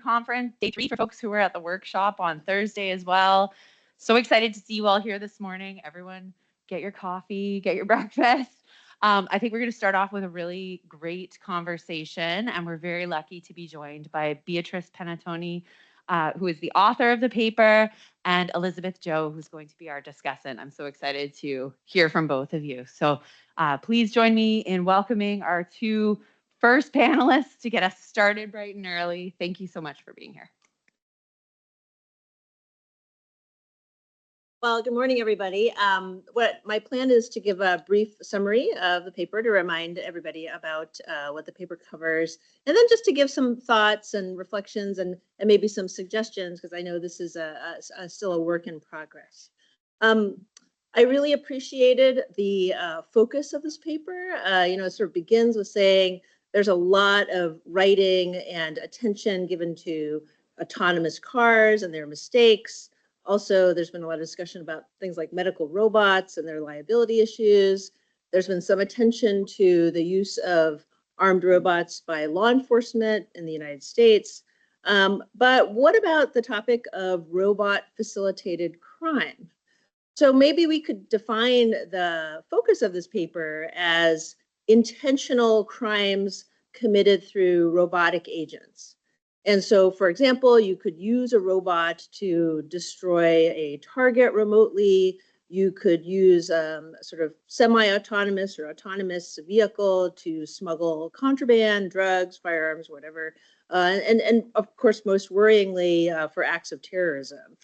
Conference, day 3 for folks who were at the workshop on Thursday as well. So excited to see you all here this morning. Everyone, get your coffee, get your breakfast. I think we're going to start off with a really great conversation, and we're very lucky to be joined by Beatrice Penatoni, who is the author of the paper, and Elizabeth Joe, who's going to be our discussant. I'm so excited to hear from both of you. So please join me in welcoming our two first panelists to get us started bright and early. Thank you so much for being here. Well, good morning, everybody. What my plan is to give a brief summary of the paper to remind everybody about what the paper covers, and then just to give some thoughts and reflections and maybe some suggestions, because I know this is still a work in progress. I really appreciated the focus of this paper. It sort of begins with saying there's a lot of writing and attention given to autonomous cars and their mistakes. Also, there's been a lot of discussion about things like medical robots and their liability issues. There's been some attention to the use of armed robots by law enforcement in the United States. But what about the topic of robot-facilitated crime? So maybe we could define the focus of this paper as intentional crimes committed through robotic agents. And so, for example, you could use a robot to destroy a target remotely. You could use sort of semi-autonomous or autonomous vehicle to smuggle contraband, drugs, firearms, whatever. And of course, most worryingly, for acts of terrorism.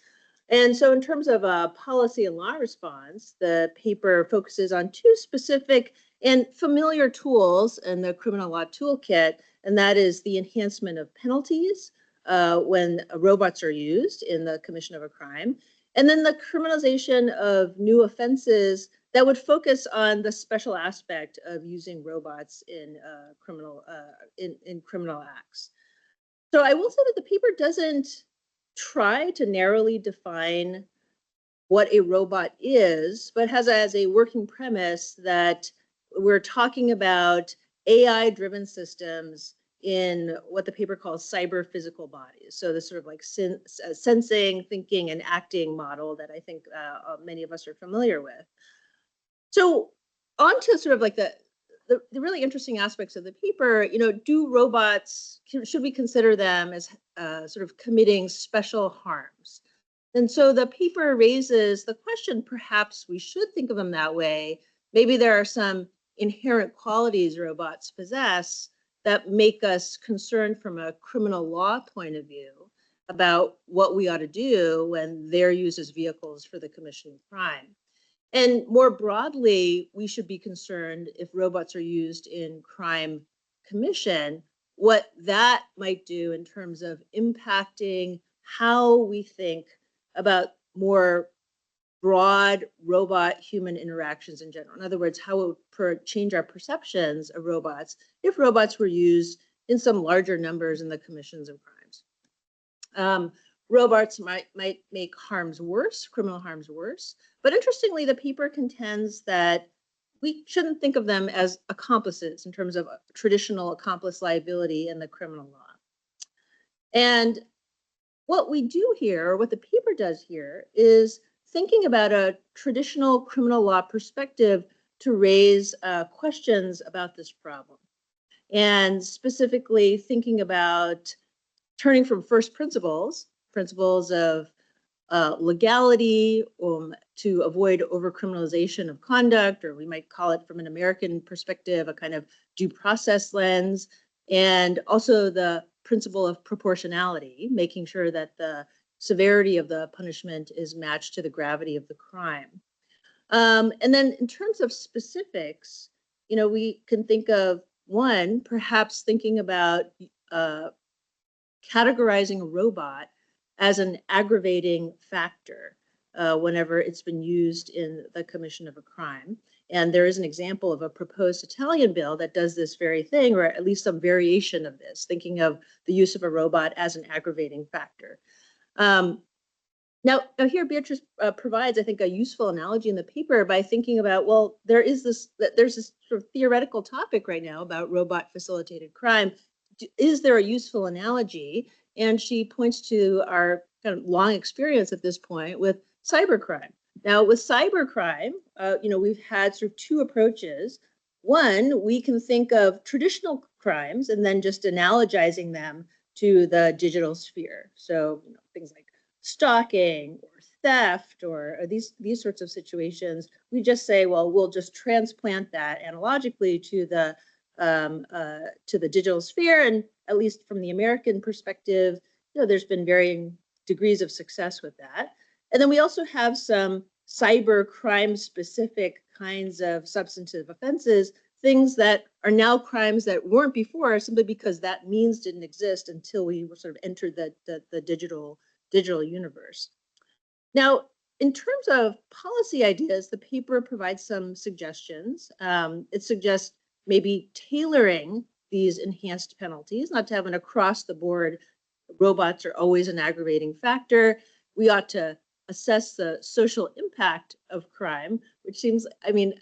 And so in terms of policy and law response, the paper focuses on two specific and familiar tools in the criminal law toolkit, and that is the enhancement of penalties when robots are used in the commission of a crime, and then the criminalization of new offenses that would focus on the special aspect of using robots in criminal acts. So I will say that the paper doesn't try to narrowly define what a robot is, but has as a working premise that we're talking about AI-driven systems in what the paper calls cyber physical bodies. So this sort of like sensing, thinking, and acting model that I think many of us are familiar with. So on to sort of like the really interesting aspects of the paper, do robots, should we consider them as sort of committing special harms? And so the paper raises the question, perhaps we should think of them that way. Maybe there are some inherent qualities robots possess that make us concerned from a criminal law point of view about what we ought to do when they're used as vehicles for the commission of crime. And more broadly, we should be concerned if robots are used in crime commission, what that might do in terms of impacting how we think about more broad robot-human interactions in general. In other words, how it would change our perceptions of robots if robots were used in some larger numbers in the commissions of crimes. Robots might make harms worse, criminal harms worse. But interestingly, the paper contends that we shouldn't think of them as accomplices in terms of traditional accomplice liability in the criminal law. And what we do here, or what the paper does here, is thinking about a traditional criminal law perspective to raise questions about this problem. And specifically thinking about turning from first principles of legality to avoid overcriminalization of conduct, or we might call it from an American perspective, a kind of due process lens, and also the principle of proportionality, making sure that the severity of the punishment is matched to the gravity of the crime. And then in terms of specifics, we can think of one, perhaps thinking about categorizing a robot as an aggravating factor whenever it's been used in the commission of a crime. And there is an example of a proposed Italian bill that does this very thing, or at least some variation of this, thinking of the use of a robot as an aggravating factor. Now here Beatrice provides, I think, a useful analogy in the paper by thinking about, well, there's this sort of theoretical topic right now about robot facilitated crime. Is there a useful analogy? and she points to our kind of long experience at this point with cybercrime. Now, with cybercrime, we've had sort of two approaches. One, we can think of traditional crimes and then just analogizing them to the digital sphere. So things like stalking or theft or these sorts of situations, we just say, well, we'll just transplant that analogically to the digital sphere. And at least from the American perspective, there's been varying degrees of success with that. And then we also have some cyber crime specific kinds of substantive offenses, things that are now crimes that weren't before, simply because that means didn't exist until we sort of entered the digital universe. Now, in terms of policy ideas, the paper provides some suggestions. It suggests maybe tailoring these enhanced penalties, not to have an across the board, robots are always an aggravating factor. We ought to assess the social impact of crime, which seems, I think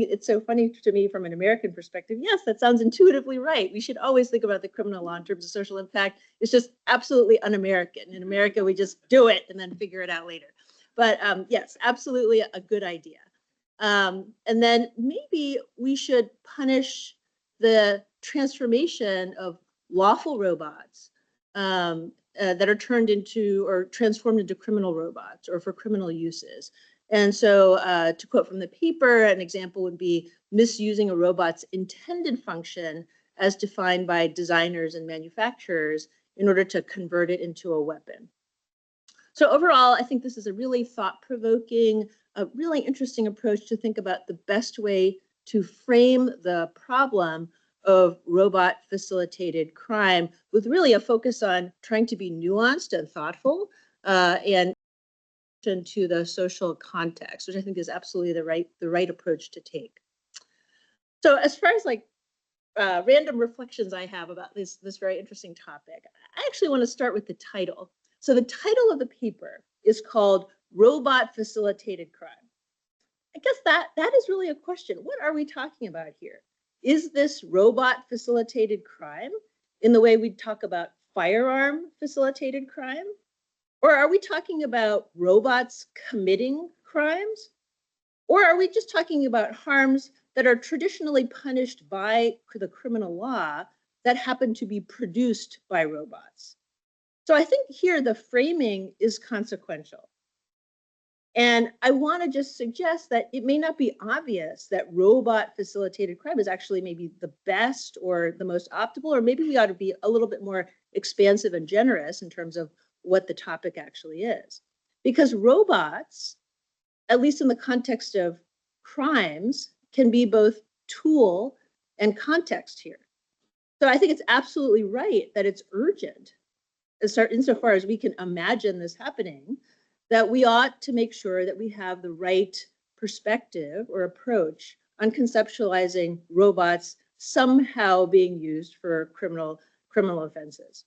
it's so funny to me from an American perspective. Yes, that sounds intuitively right. We should always think about the criminal law in terms of social impact. It's just absolutely un-American. In America, we just do it and then figure it out later. But yes, absolutely a good idea. And then maybe we should punish the transformation of lawful robots that are turned into or transformed into criminal robots or for criminal uses. And so to quote from the paper, an example would be misusing a robot's intended function as defined by designers and manufacturers in order to convert it into a weapon. So overall, I think this is a really thought-provoking, a really interesting approach to think about the best way to frame the problem of robot-facilitated crime, with really a focus on trying to be nuanced and thoughtful and to the social context, which I think is absolutely the right approach to take. So as far as random reflections I have about this very interesting topic, I actually want to start with the title. So the title of the paper is called Robot Facilitated Crime. I guess that is really a question. What are we talking about here? Is this robot facilitated crime in the way we talk about firearm facilitated crime? Or are we talking about robots committing crimes? Or are we just talking about harms that are traditionally punished by the criminal law that happen to be produced by robots? So I think here the framing is consequential. And I want to just suggest that it may not be obvious that robot facilitated crime is actually maybe the best or the most optimal, or maybe we ought to be a little bit more expansive and generous in terms of what the topic actually is. Because robots, at least in the context of crimes, can be both tool and context here. So I think it's absolutely right that it's urgent, insofar as we can imagine this happening, that we ought to make sure that we have the right perspective or approach on conceptualizing robots somehow being used for criminal offenses.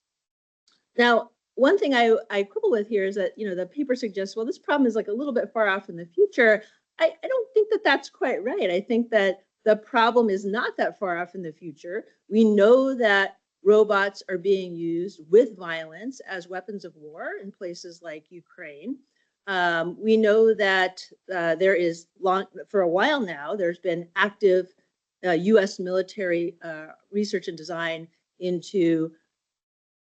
Now, one thing I quibble with here is that, the paper suggests, well, this problem is a little bit far off in the future. I don't think that that's quite right. I think that the problem is not that far off in the future. We know that robots are being used with violence as weapons of war in places like Ukraine. We know that there is for a while now, there's been active US military research and design into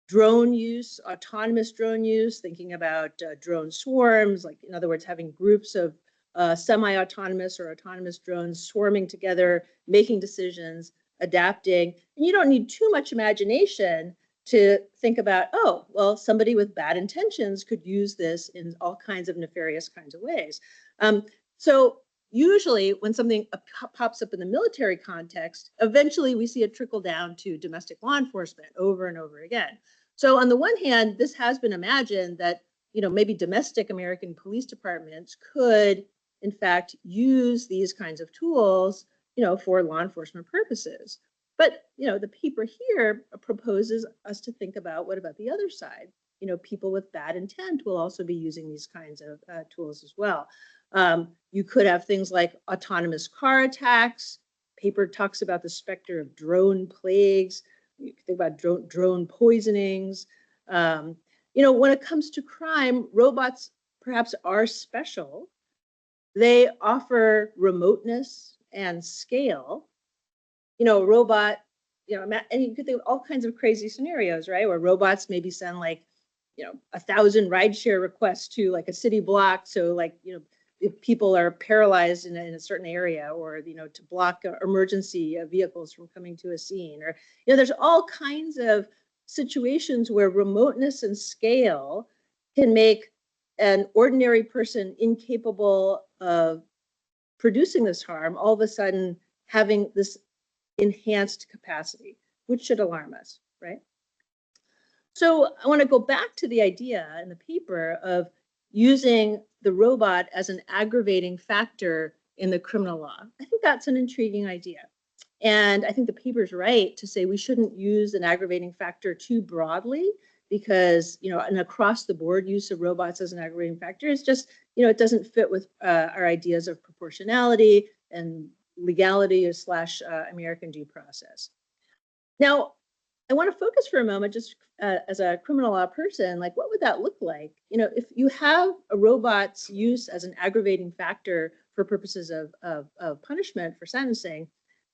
drone use, autonomous drone use, thinking about drone swarms, in other words, having groups of semi-autonomous or autonomous drones swarming together, making decisions, adapting. And you don't need too much imagination to think about, oh, well, somebody with bad intentions could use this in all kinds of nefarious kinds of ways. So usually when something pops up in the military context, eventually we see it trickle down to domestic law enforcement over and over again. So on the one hand, this has been imagined that, maybe domestic American police departments could, in fact, use these kinds of tools, for law enforcement purposes. But, the paper here proposes us to think about, what about the other side? People with bad intent will also be using these kinds of tools as well. You could have things like autonomous car attacks. Paper talks about the specter of drone plagues. You can think about drone poisonings. When it comes to crime, robots perhaps are special. They offer remoteness and scale. A robot, and you could think of all kinds of crazy scenarios, right? Where robots maybe send like, 1,000 rideshare requests to like a city block. So like, if people are paralyzed in a certain area, or, to block emergency vehicles from coming to a scene, or, there's all kinds of situations where remoteness and scale can make an ordinary person incapable of producing this harm all of a sudden having this enhanced capacity, which should alarm us, right? So I want to go back to the idea in the paper of using the robot as an aggravating factor in the criminal law. I think that's an intriguing idea. And I think the paper's right to say we shouldn't use an aggravating factor too broadly, because, an across the board use of robots as an aggravating factor is just, it doesn't fit with our ideas of proportionality and legality / American due process. Now, I want to focus for a moment, just as a criminal law person, like what would that look like? If you have a robot's use as an aggravating factor for purposes of punishment for sentencing,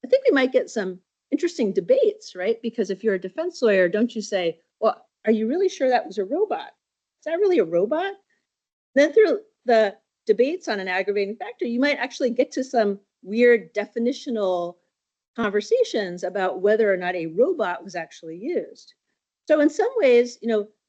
I think we might get some interesting debates, right? Because if you're a defense lawyer, don't you say, well, are you really sure that was a robot? Is that really a robot? Then through the debates on an aggravating factor, you might actually get to some weird definitional conversations about whether or not a robot was actually used. So in some ways,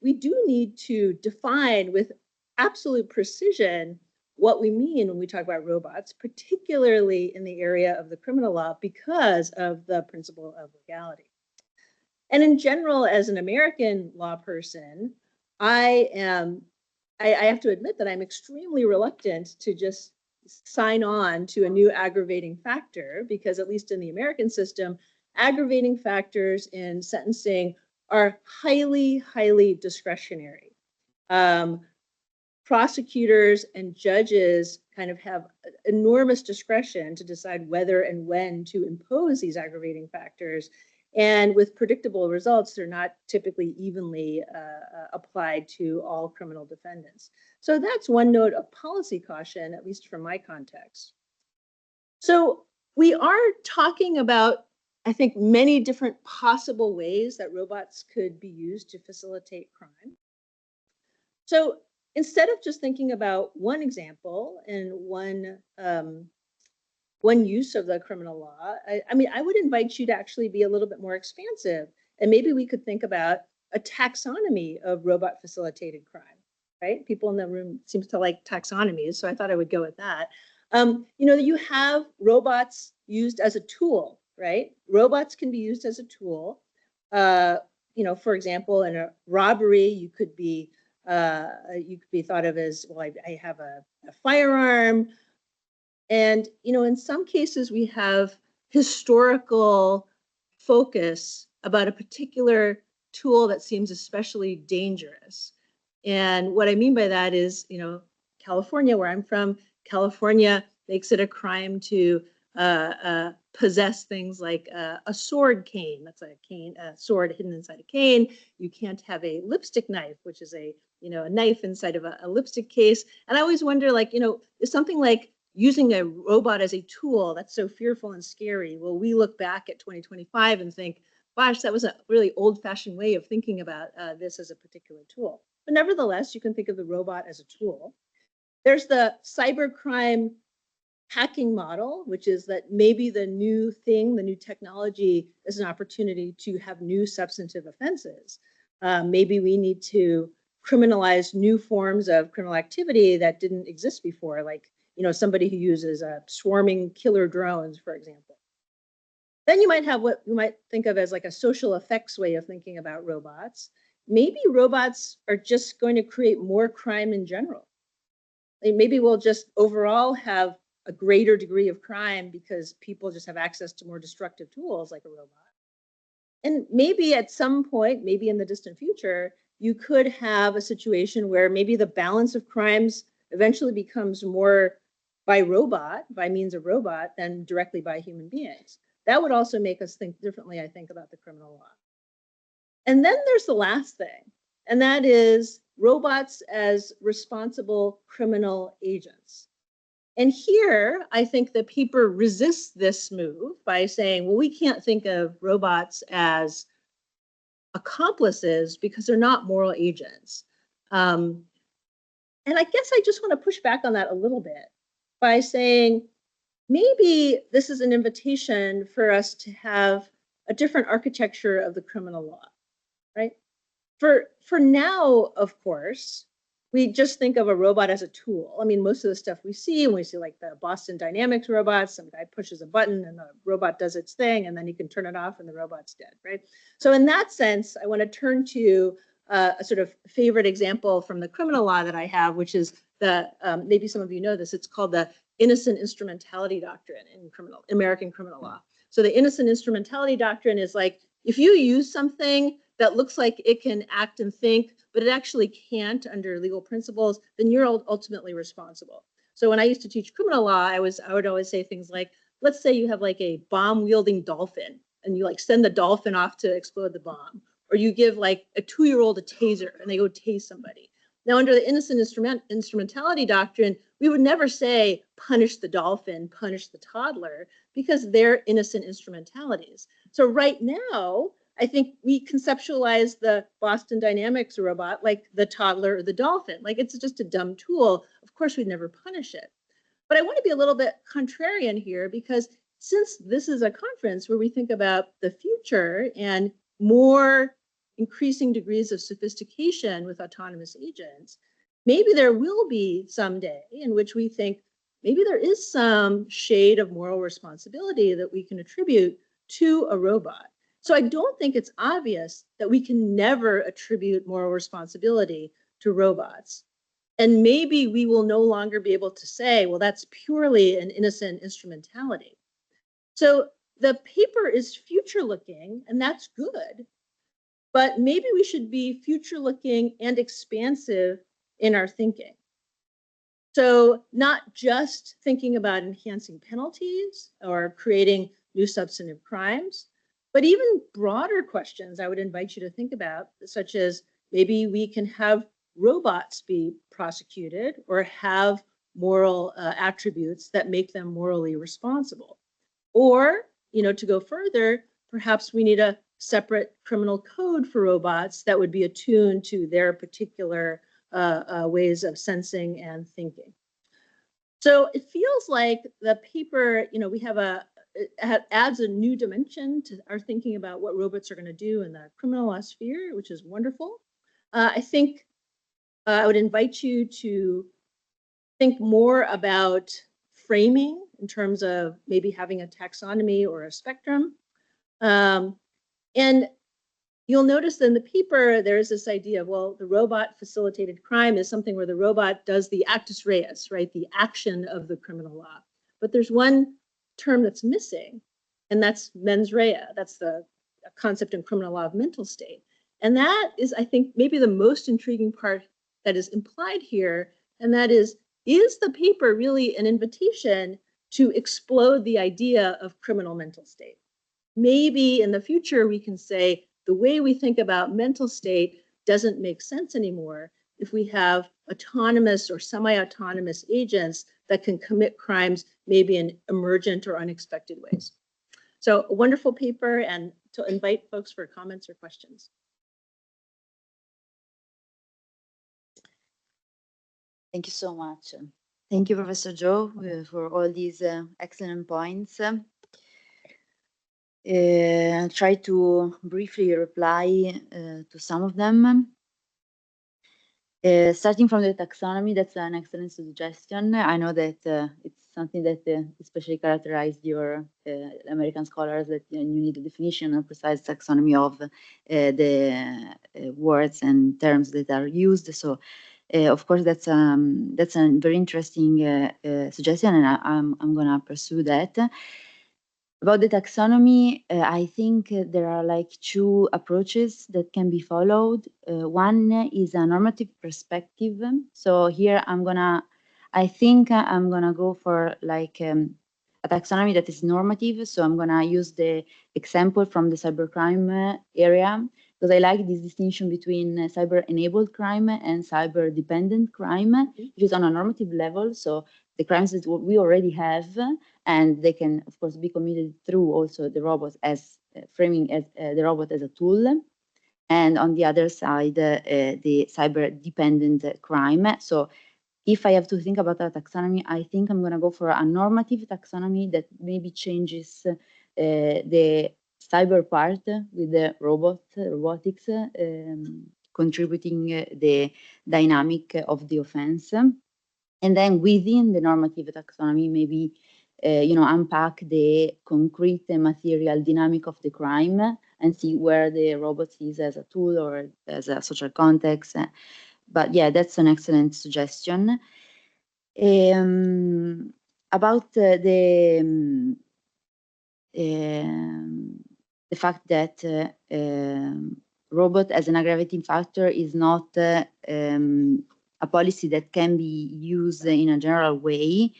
we do need to define with absolute precision what we mean when we talk about robots, particularly in the area of the criminal law, because of the principle of legality. And in general, as an American law person, I have to admit that I'm extremely reluctant to just sign on to a new aggravating factor, because at least in the American system, aggravating factors in sentencing are highly, highly discretionary. Prosecutors and judges kind of have enormous discretion to decide whether and when to impose these aggravating factors. And with predictable results, they're not typically evenly applied to all criminal defendants. So that's one note of policy caution, at least from my context. So we are talking about, I think, many different possible ways that robots could be used to facilitate crime. So instead of just thinking about one example and one use of the criminal law, I would invite you to actually be a little bit more expansive. And maybe we could think about a taxonomy of robot facilitated crime, right? People in the room seem to like taxonomies, so I thought I would go with that. You have robots used as a tool, right? Robots can be used as a tool. For example, in a robbery, you could be thought of as, well, I have a firearm. And, in some cases, we have historical focus about a particular tool that seems especially dangerous. And what I mean by that is, California, where I'm from, California makes it a crime to possess things like a sword cane. That's a sword hidden inside a cane. You can't have a lipstick knife, which is a knife inside of a lipstick case. And I always wonder, is something like using a robot as a tool that's so fearful and scary, will we look back at 2025 and think, gosh, that was a really old-fashioned way of thinking about this as a particular tool? But nevertheless, you can think of the robot as a tool. There's the cybercrime hacking model, which is that maybe the new thing, the new technology, is an opportunity to have new substantive offenses. Maybe we need to criminalize new forms of criminal activity that didn't exist before, like somebody who uses swarming killer drones, for example. Then you might have what you might think of as like a social effects way of thinking about robots. Maybe robots are just going to create more crime in general. Maybe we'll just overall have a greater degree of crime because people just have access to more destructive tools like a robot. And maybe at some point, maybe in the distant future, you could have a situation where maybe the balance of crimes eventually becomes more by means of robot, than directly by human beings. That would also make us think differently, I think, about the criminal law. And then there's the last thing. and that is robots as responsible criminal agents. And here, I think the paper resists this move by saying, well, we can't think of robots as accomplices because they're not moral agents. And I guess I just want to push back on that a little bit by saying, maybe this is an invitation for us to have a different architecture of the criminal law, right? For now, of course, we just think of a robot as a tool. I mean, most of the stuff we see, when we see like the Boston Dynamics robots, some guy pushes a button and the robot does its thing, and then you can turn it off and the robot's dead, right? So in that sense, I want to turn to a sort of favorite example from the criminal law that I have, which is the, maybe some of you know this, it's called the innocent instrumentality doctrine in American criminal law. So the innocent instrumentality doctrine is like, if you use something that looks like it can act and think, but it actually can't under legal principles, then you're ultimately responsible. So when I used to teach criminal law, I would always say things like, let's say you have like a bomb-wielding dolphin, and you like send the dolphin off to explode the bomb, or you give like a 2-year-old a taser and they go tase somebody. Now, under the innocent instrumentality doctrine, we would never say punish the dolphin, punish the toddler, because they're innocent instrumentalities. So right now, I think we conceptualize the Boston Dynamics robot like the toddler or the dolphin, like it's just a dumb tool. Of course, we'd never punish it. But I want to be a little bit contrarian here, because since this is a conference where we think about the future and more increasing degrees of sophistication with autonomous agents, maybe there will be some day in which we think maybe there is some shade of moral responsibility that we can attribute to a robot. So I don't think it's obvious that we can never attribute moral responsibility to robots. And maybe we will no longer be able to say, well, that's purely an innocent instrumentality. So the paper is future looking, and that's good. But maybe we should be future looking and expansive in our thinking. So not just thinking about enhancing penalties or creating new substantive crimes, but even broader questions I would invite you to think about, such as maybe we can have robots be prosecuted or have moral attributes that make them morally responsible. Or, to go further, perhaps we need a separate criminal code for robots that would be attuned to their particular ways of sensing and thinking. So it feels like the paper, we have it adds a new dimension to our thinking about what robots are going to do in the criminal law sphere, which is wonderful. I think I would invite you to think more about framing in terms of maybe having a taxonomy or a spectrum. And you'll notice in the paper, there is this idea of, well, the robot facilitated crime is something where the robot does the actus reus, right? The action of the criminal law. But there's one term that's missing, and that's mens rea. That's the concept in criminal law of mental state. And that is, I think, maybe the most intriguing part that is implied here. And that is the paper really an invitation to explode the idea of criminal mental state? Maybe in the future, we can say the way we think about mental state doesn't make sense anymore if we have autonomous or semi-autonomous agents that can commit crimes maybe in emergent or unexpected ways. So a wonderful paper, and to invite folks for comments or questions. Thank you so much. Thank you, Professor Joe, for all these excellent points. I'll try to briefly reply to some of them. Starting from the taxonomy, that's an excellent suggestion. I know that it's something that especially characterized your American scholars, that you need a definition and precise taxonomy of the words and terms that are used. So, of course, that's a very interesting suggestion, and I'm going to pursue that. About the taxonomy, I think there are like two approaches that can be followed. One is a normative perspective. So here I think I'm gonna go for like a taxonomy that is normative. So I'm gonna use the example from the cybercrime area because I like this distinction between cyber-enabled crime and cyber-dependent crime, which is on a normative level. So the crimes that we already have, and they can, of course, be committed through also the robot as framing as the robot as a tool. And on the other side, the cyber-dependent crime. So if I have to think about a taxonomy, I think I'm going to go for a normative taxonomy that maybe changes the cyber part with the robotics, contributing the dynamic of the offense. And then within the normative taxonomy, maybe unpack the concrete material dynamic of the crime and see where the robot is as a tool or as a social context. But yeah, that's an excellent suggestion. About the fact that robot as an aggravating factor is not a policy that can be used in a general way.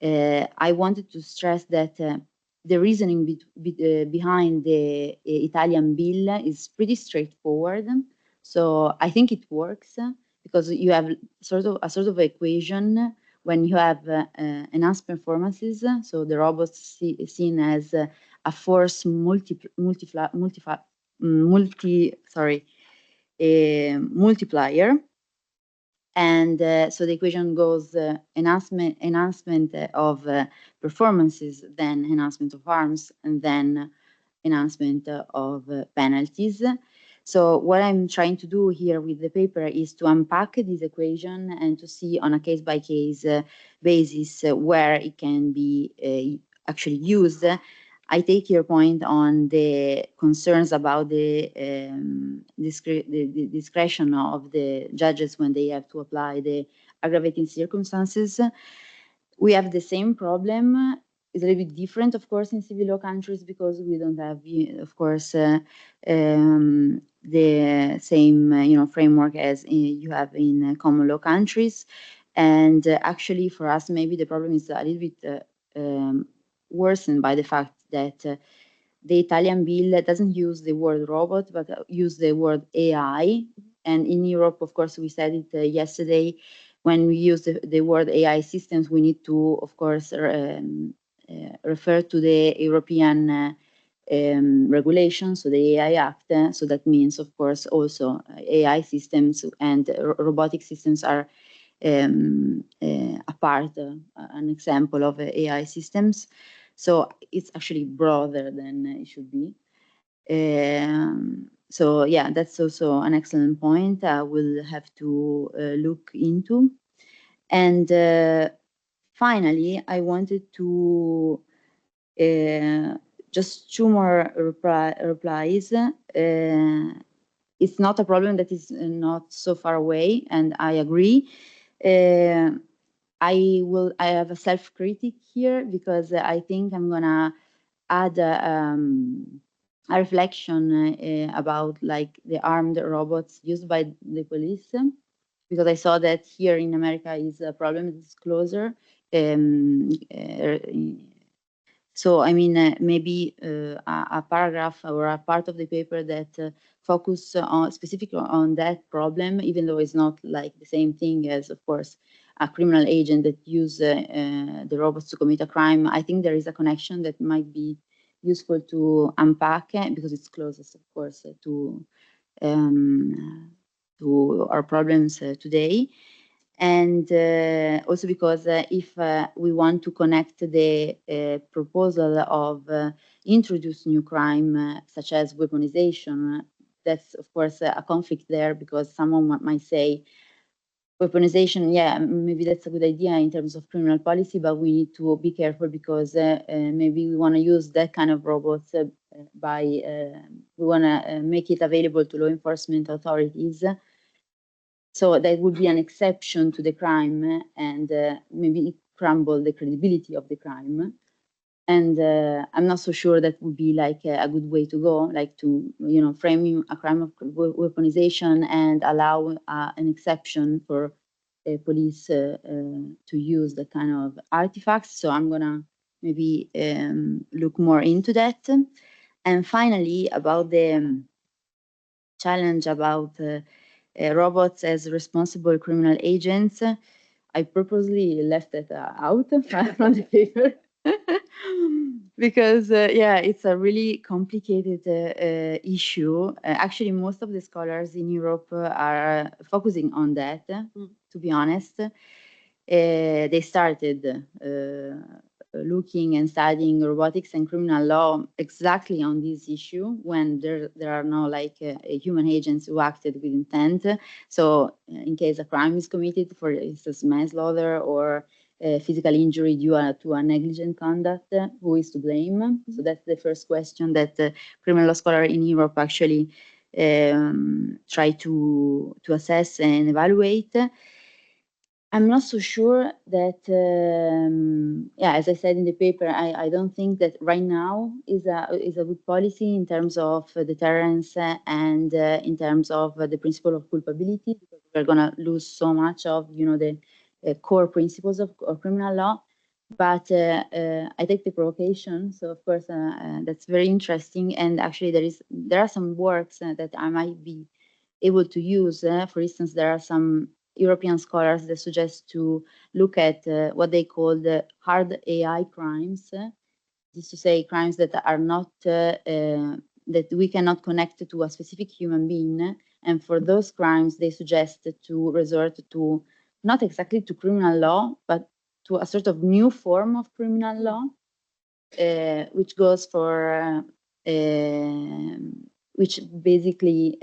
I wanted to stress that the reasoning behind the Italian bill is pretty straightforward. So I think it works because you have a sort of equation when you have enhanced performances. So the robots seen as a force multiplier. And so the equation goes enhancement of performances, then enhancement of harms, and then enhancement of penalties. So what I'm trying to do here with the paper is to unpack this equation and to see on a case-by-case basis where it can be actually used. I take your point on the concerns about the discretion of the judges when they have to apply the aggravating circumstances. We have the same problem. It's a little bit different, of course, in civil law countries because we don't have, of course, the same, framework as you have in common law countries. And actually, for us, maybe the problem is a little bit worsened by the fact that the Italian bill doesn't use the word robot, but use the word AI. And in Europe, of course, we said it yesterday, when we use the word AI systems, we need to, of course, refer to the European regulations, so the AI Act. So that means, of course, also AI systems and robotic systems are an example of AI systems. So it's actually broader than it should be. So yeah, that's also an excellent point. I will have to look into. And finally, I wanted to just two more replies. It's not a problem that is not so far away, and I agree. I have a self-critic here because I think I'm gonna add a reflection about like the armed robots used by the police, because I saw that here in America is a problem that's closer. So I mean, maybe a paragraph or a part of the paper that focus on specific on that problem, even though it's not like the same thing as, of course, a criminal agent that use the robots to commit a crime. I think there is a connection that might be useful to unpack because it's closest, of course, to our problems today. And also because if we want to connect the proposal of introduce new crime, such as weaponization, that's of course a conflict there, because someone might say weaponization, yeah, maybe that's a good idea in terms of criminal policy, but we need to be careful because maybe we want to use that kind of robots we want to make it available to law enforcement authorities. So that would be an exception to the crime, and maybe crumble the credibility of the crime. And I'm not so sure that would be like a good way to go, like to frame a crime of weaponization and allow an exception for police to use that kind of artifacts. So I'm gonna maybe look more into that. And finally, about the challenge about robots as responsible criminal agents. I purposely left it out from the paper because, yeah, it's a really complicated issue. Actually, most of the scholars in Europe are focusing on that, to be honest. They started looking and studying robotics and criminal law exactly on this issue when there are no human agents who acted with intent. So in case a crime is committed, for instance, manslaughter or physical injury due to a negligent conduct, who is to blame? So that's the first question that criminal law scholars in Europe actually try to assess and evaluate. I'm not so sure that, yeah, as I said in the paper, I don't think that right now is a good policy in terms of deterrence and in terms of the principle of culpability, because we're going to lose so much of, the core principles of criminal law. But I take the provocation. So of course, that's very interesting. And actually, there are some works that I might be able to use. For instance, there are some European scholars that suggest to look at what they call the hard AI crimes. This is to say crimes that are not that we cannot connect to a specific human being. And for those crimes, they suggest to resort to not exactly to criminal law, but to a sort of new form of criminal law, which goes for which basically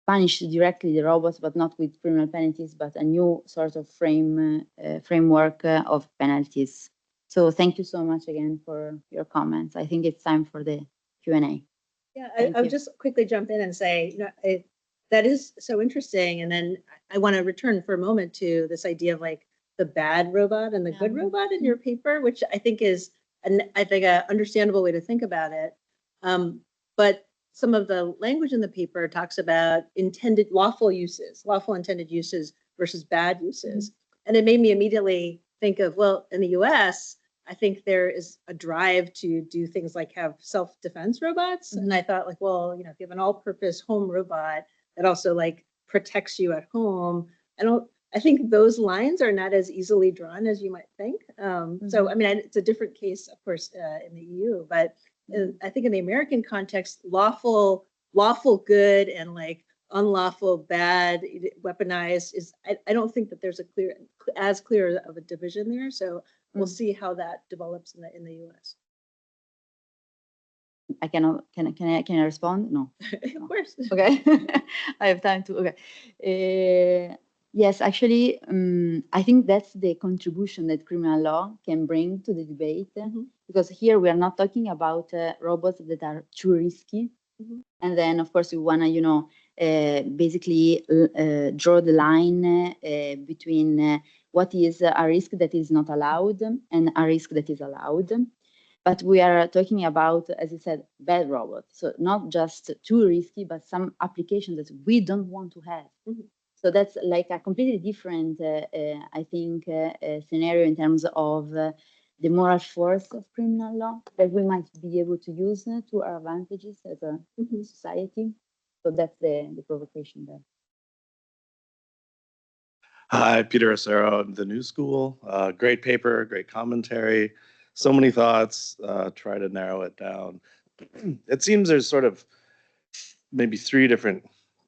punish directly the robots, but not with criminal penalties, but a new sort of framework of penalties. So thank you so much again for your comments. I think it's time for the Q&A. Yeah, I would just quickly jump in and say, that is so interesting. And then I want to return for a moment to this idea of like the bad robot and the good robot in your paper, which I think is, I think, an understandable way to think about it. But some of the language in the paper talks about lawful intended uses versus bad uses. And it made me immediately think of, well, in the US, I think there is a drive to do things like have self-defense robots. And I thought, like, well, if you have an all-purpose home robot that also like protects you at home, I think those lines are not as easily drawn as you might think. So, I mean, it's a different case, of course, in the EU, but I think in the American context, lawful good and like unlawful bad weaponized is, I don't think that there's as clear of a division there. So we'll see how that develops in the US. I cannot, can I respond? No. Of course. Okay. I have time to, okay. Yes, actually, I think that's the contribution that criminal law can bring to the debate, because here we are not talking about robots that are too risky. And then, of course, we want to, basically draw the line between what is a risk that is not allowed and a risk that is allowed. But we are talking about, as you said, bad robots. So not just too risky, but some applications that we don't want to have. So that's like a completely different, I think, scenario in terms of the moral force of criminal law that we might be able to use to our advantages as a society. So that's the provocation there. Hi, Peter Acero, The New School. Great paper, great commentary. So many thoughts. Try to narrow it down. It seems there's sort of maybe three different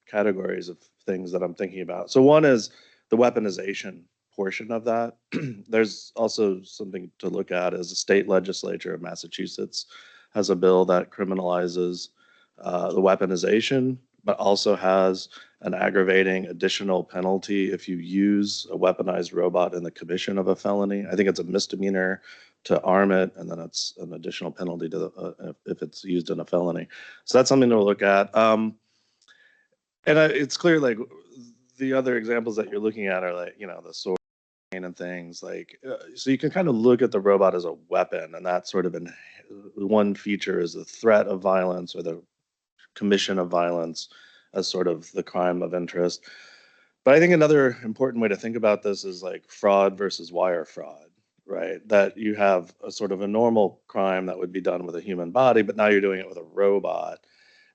categories of things that I'm thinking about. So one is the weaponization portion of that. There's also something to look at as the state legislature of Massachusetts has a bill that criminalizes the weaponization, but also has an aggravating additional penalty if you use a weaponized robot in the commission of a felony. I think it's a misdemeanor to arm it, and then it's an additional penalty to if it's used in a felony. So that's something to look at. And it's clear, like, the other examples that you're looking at are like, the sword and things like, so you can kind of look at the robot as a weapon, and that's sort of one feature is the threat of violence or the commission of violence as sort of the crime of interest. But I think another important way to think about this is like fraud versus wire fraud, right? That you have a sort of a normal crime that would be done with a human body, but now you're doing it with a robot.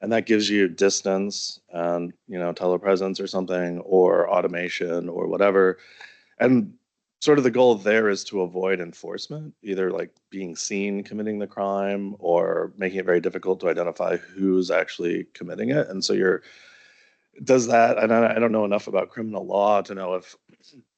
and that gives you distance and, telepresence or something, or automation or whatever. And sort of the goal there is to avoid enforcement, either like being seen committing the crime or making it very difficult to identify who's actually committing it. And so does that, and I don't know enough about criminal law to know if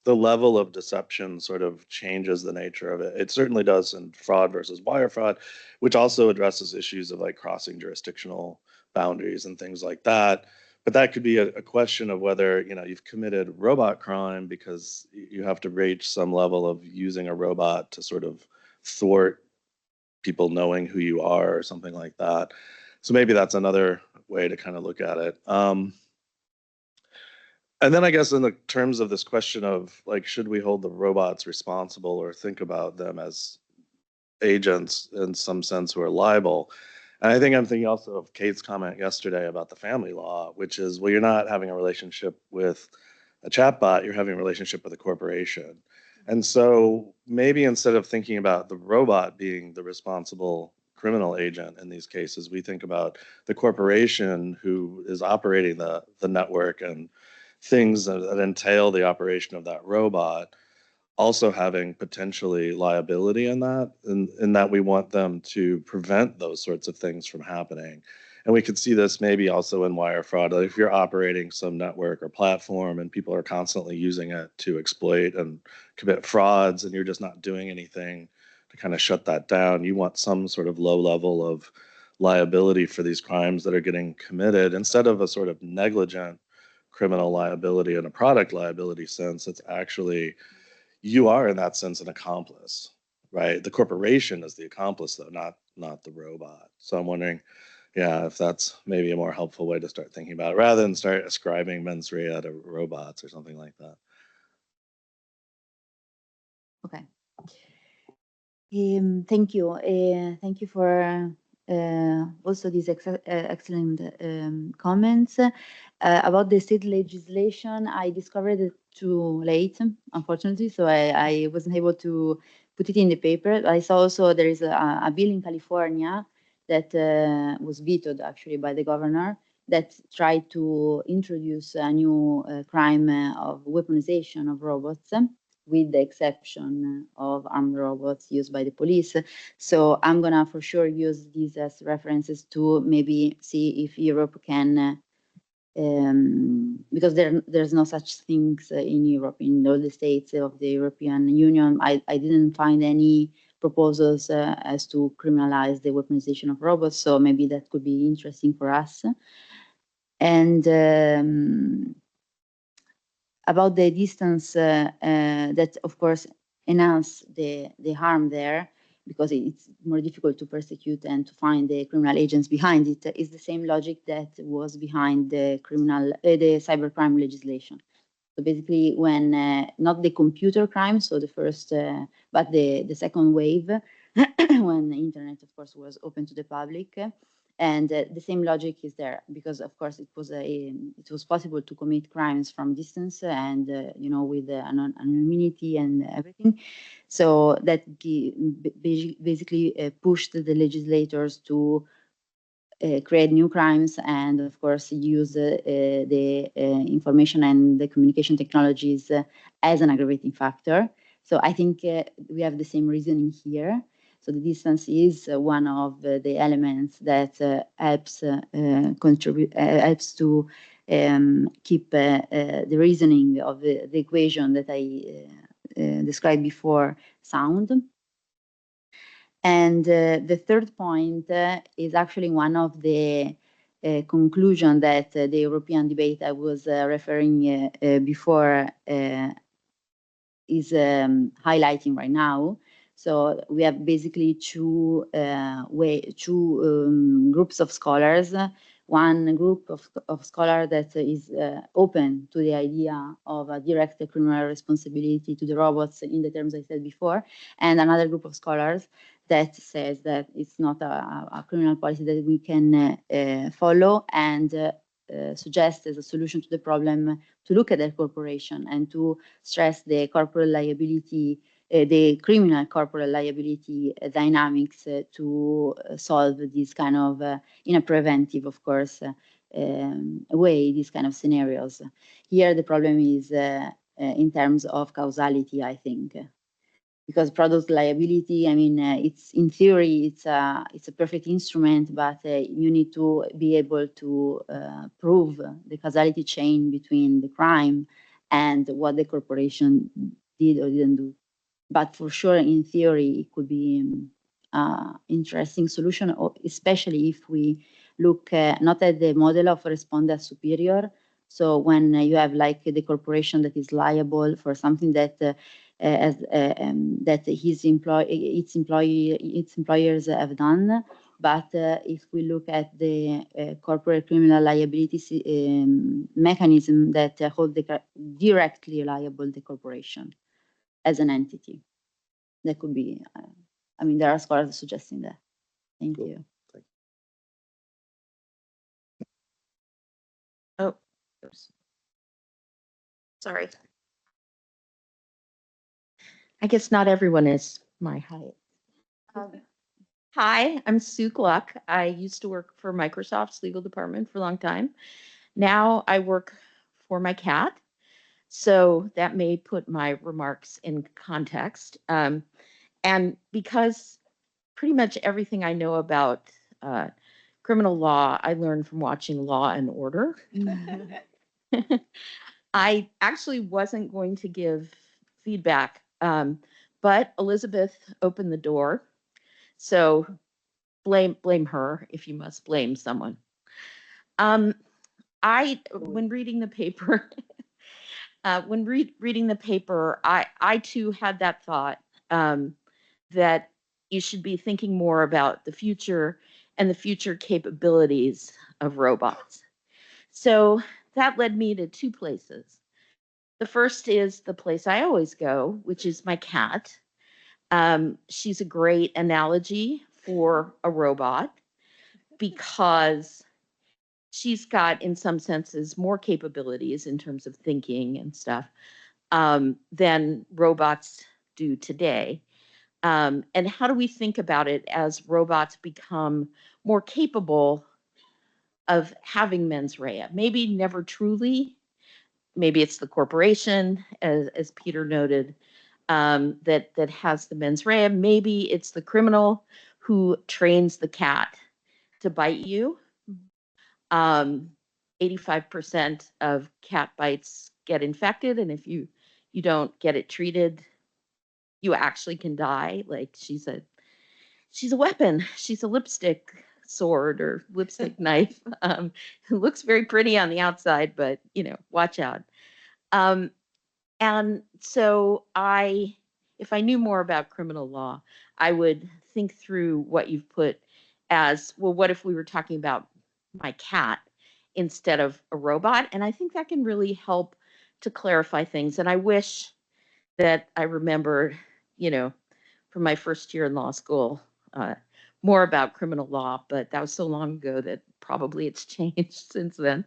the level of deception sort of changes the nature of it. It certainly does in fraud versus wire fraud, which also addresses issues of like crossing jurisdictional boundaries and things like that. But that could be a question of whether, you've committed robot crime because you have to reach some level of using a robot to sort of thwart people knowing who you are or something like that. So maybe that's another way to kind of look at it. And then I guess in the terms of this question of like, should we hold the robots responsible or think about them as agents in some sense who are liable? And I think I'm thinking also of Kate's comment yesterday about the family law, which is, well, you're not having a relationship with a chatbot, you're having a relationship with a corporation. And so maybe instead of thinking about the robot being the responsible criminal agent in these cases, we think about the corporation who is operating the network and things that entail the operation of that robot also having potentially liability in that, in that we want them to prevent those sorts of things from happening. And we could see this maybe also in wire fraud. Like if you're operating some network or platform and people are constantly using it to exploit and commit frauds, and you're just not doing anything to kind of shut that down, you want some sort of low level of liability for these crimes that are getting committed instead of a sort of negligent criminal liability in a product liability sense. It's actually, you are in that sense an accomplice, right? The corporation is the accomplice though, not the robot. So I'm wondering, yeah, if that's maybe a more helpful way to start thinking about it rather than start ascribing mens rea to robots or something like that. Okay. Thank you. Thank you for also these excellent comments. About the state legislation, I discovered it too late, unfortunately, so I wasn't able to put it in the paper. I saw also there is a bill in California that was vetoed actually by the governor that tried to introduce a new crime of weaponization of robots, with the exception of armed robots used by the police. So I'm gonna for sure use these as references to maybe see if Europe can, because there's no such things in Europe, in all the states of the European Union. I didn't find any proposals as to criminalize the weaponization of robots, so maybe that could be interesting for us. And about the distance, that of course enhance the harm there, because it's more difficult to persecute and to find the criminal agents behind it, is the same logic that was behind the the cybercrime legislation. So basically, when not the computer crime, so the first, but the second wave, when the internet, of course, was open to the public. And the same logic is there, because of course it was possible to commit crimes from distance and with anonymity and everything. So that basically pushed the legislators to create new crimes and of course use the information and the communication technologies as an aggravating factor. So I think we have the same reasoning here. So the distance is one of the elements that helps contribute, helps to keep the reasoning of the equation that I described before sound. And the third point is actually one of the conclusion that the European debate I was referring before is highlighting right now. So we have basically two groups of scholars. One group of scholars that is open to the idea of a direct criminal responsibility to the robots in the terms I said before, and another group of scholars that says that it's not a criminal policy that we can follow, and suggest as a solution to the problem to look at the corporation and to stress the corporate liability the criminal corporate liability dynamics to solve this kind of, in a preventive, of course, way, these kind of scenarios. Here, the problem is in terms of causality, I think. Because product liability, I mean, it's in theory, it's a perfect instrument, but you need to be able to prove the causality chain between the crime and what the corporation did or didn't do. But for sure, in theory, it could be interesting solution, especially if we look not at the model of respondeat superior. So when you have like the corporation that is liable for something that that its employers have done. But if we look at the corporate criminal liability mechanism that hold directly liable the corporation as an entity, that could be. I mean, there are scholars suggesting that. Thank Cool. you. Oh, oops. Sorry. I guess not everyone is my height. Hi, I'm Sue Gluck. I used to work for Microsoft's legal department for a long time. Now I work for my cat. So that may put my remarks in context. And because pretty much everything I know about criminal law, I learned from watching Law and Order. I actually wasn't going to give feedback, but Elizabeth opened the door. So blame her if you must blame someone. When reading the paper, reading the paper, I too had that thought that you should be thinking more about the future and the future capabilities of robots. So that led me to two places. The first is the place I always go, which is my cat. She's a great analogy for a robot because she's got, in some senses, more capabilities in terms of thinking and stuff than robots do today. And how do we think about it as robots become more capable of having mens rea? Maybe never truly. Maybe it's the corporation, as Peter noted, that has the mens rea. Maybe it's the criminal who trains the cat to bite you. 85% of cat bites get infected, and if you don't get it treated, you actually can die. Like she's a weapon. She's a lipstick sword or lipstick knife. It looks very pretty on the outside, but watch out. And so if I knew more about criminal law, I would think through what you've put as, well, what if we were talking about my cat instead of a robot? And I think that can really help to clarify things. And I wish that I remembered, from my first year in law school, more about criminal law, but that was so long ago that probably it's changed since then.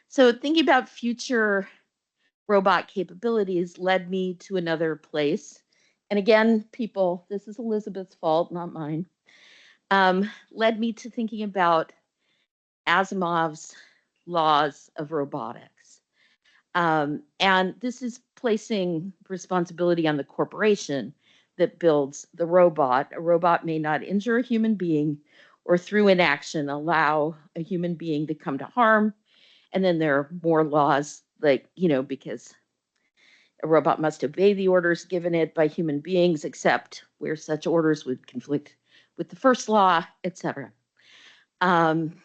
So thinking about future robot capabilities led me to another place. And again, people, this is Elizabeth's fault, not mine. Led me to thinking about Asimov's laws of robotics. And this is placing responsibility on the corporation that builds the robot. A robot may not injure a human being or through inaction allow a human being to come to harm. And then there are more laws because a robot must obey the orders given it by human beings, except where such orders would conflict with the first law, etc. And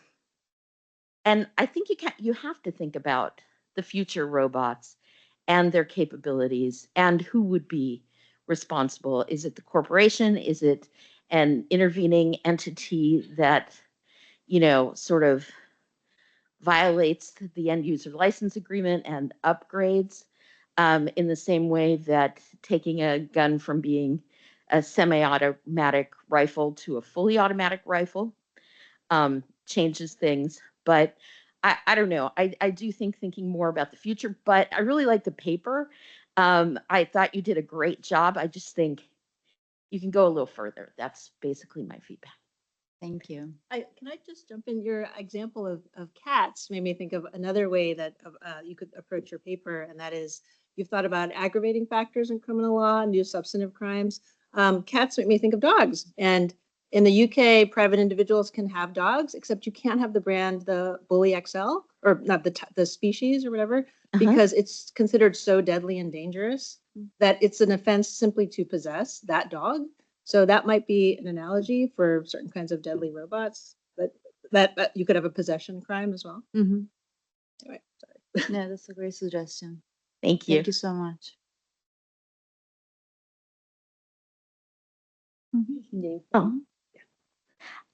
I think you have to think about the future robots and their capabilities and who would be responsible. Is it the corporation? Is it an intervening entity that, sort of violates the end user license agreement and upgrades in the same way that taking a gun from being a semi-automatic rifle to a fully automatic rifle changes things. But I don't know. I do think thinking more about the future, but I really like the paper. I thought you did a great job. I just think you can go a little further. That's basically my feedback. Thank you. Can I just jump in? Your example of cats made me think of another way that you could approach your paper, and that is you've thought about aggravating factors in criminal law and new substantive crimes. Cats make me think of dogs. And in the UK, private individuals can have dogs, except you can't have the brand, the Bully XL, or not the species or whatever, because it's considered so deadly and dangerous that it's an offense simply to possess that dog. So that might be an analogy for certain kinds of deadly robots, but that you could have a possession crime as well. Mm-hmm. Anyway, sorry. No, that's a great suggestion. Thank you. Thank you so much. Oh.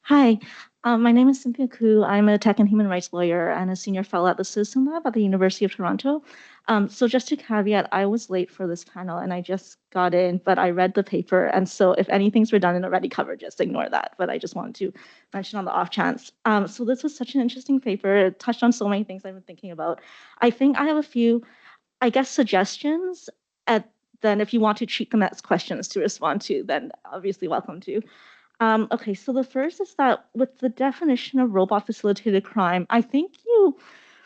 Hi, my name is Cynthia Koo. I'm a tech and human rights lawyer and a senior fellow at the Citizen Lab at the University of Toronto. So just to caveat, I was late for this panel and I just got in, but I read the paper. And so if anything's redundant already covered, just ignore that. But I just wanted to mention on the off chance. So this was such an interesting paper. It touched on so many things I've been thinking about. I think I have a few, I guess, suggestions. Then if you want to treat them as questions to respond to, then obviously welcome to. Okay, so the first is that with the definition of robot facilitated crime, I think you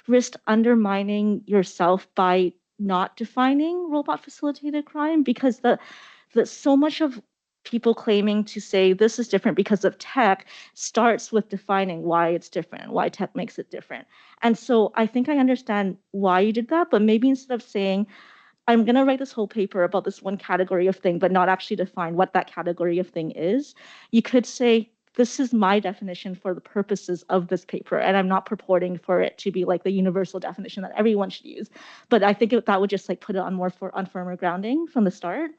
risked undermining yourself by not defining robot facilitated crime because the so much of people claiming to say this is different because of tech starts with defining why it's different, why tech makes it different. And so I think I understand why you did that, but maybe instead of saying I'm going to write this whole paper about this one category of thing, but not actually define what that category of thing is. You could say, this is my definition for the purposes of this paper, and I'm not purporting for it to be like the universal definition that everyone should use. But I think that would just like put it on firmer grounding from the start.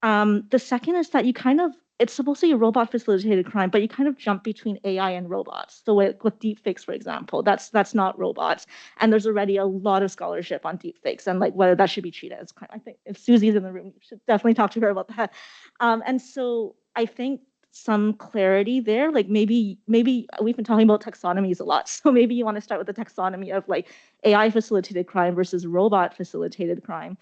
The second is that you kind of, it's supposed to be a robot facilitated crime, but you kind of jump between AI and robots. So with deepfakes, for example, that's not robots. And there's already a lot of scholarship on deepfakes and like whether that should be treated as crime. I think if Susie's in the room, you should definitely talk to her about that. And so I think some clarity there, like maybe we've been talking about taxonomies a lot. So maybe you want to start with the taxonomy of like AI facilitated crime versus robot facilitated crime.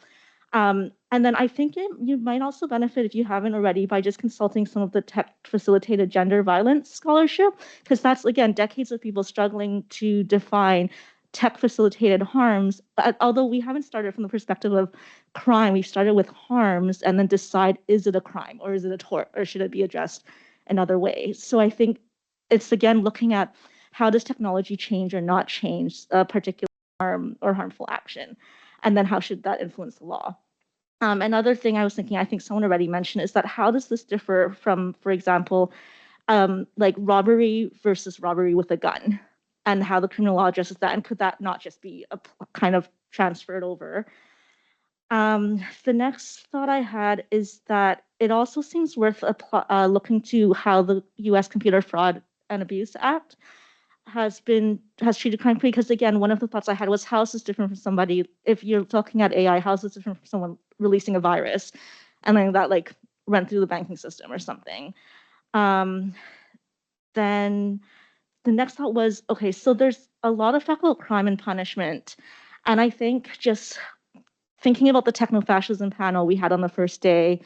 And then I think you might also benefit, if you haven't already, by just consulting some of the tech-facilitated gender violence scholarship, because that's, again, decades of people struggling to define tech-facilitated harms. But although we haven't started from the perspective of crime, we've started with harms and then decide, is it a crime or is it a tort or should it be addressed another way? So I think it's, again, looking at how does technology change or not change a particular harm or harmful action, and then how should that influence the law? Another thing I was thinking, I think someone already mentioned, is that how does this differ from, for example, like robbery versus robbery with a gun, and how the criminal law addresses that, and could that not just be a kind of transferred over? The next thought I had is that it also seems worth looking to how the U.S. Computer Fraud and Abuse Act has treated crime, because again, one of the thoughts I had was how is this different from somebody, if you're looking at AI, how is this different from someone releasing a virus and then that like went through the banking system or something? Then the next thought was, okay, so there's a lot of talk about crime and punishment. And I think just thinking about the techno-fascism panel we had on the first day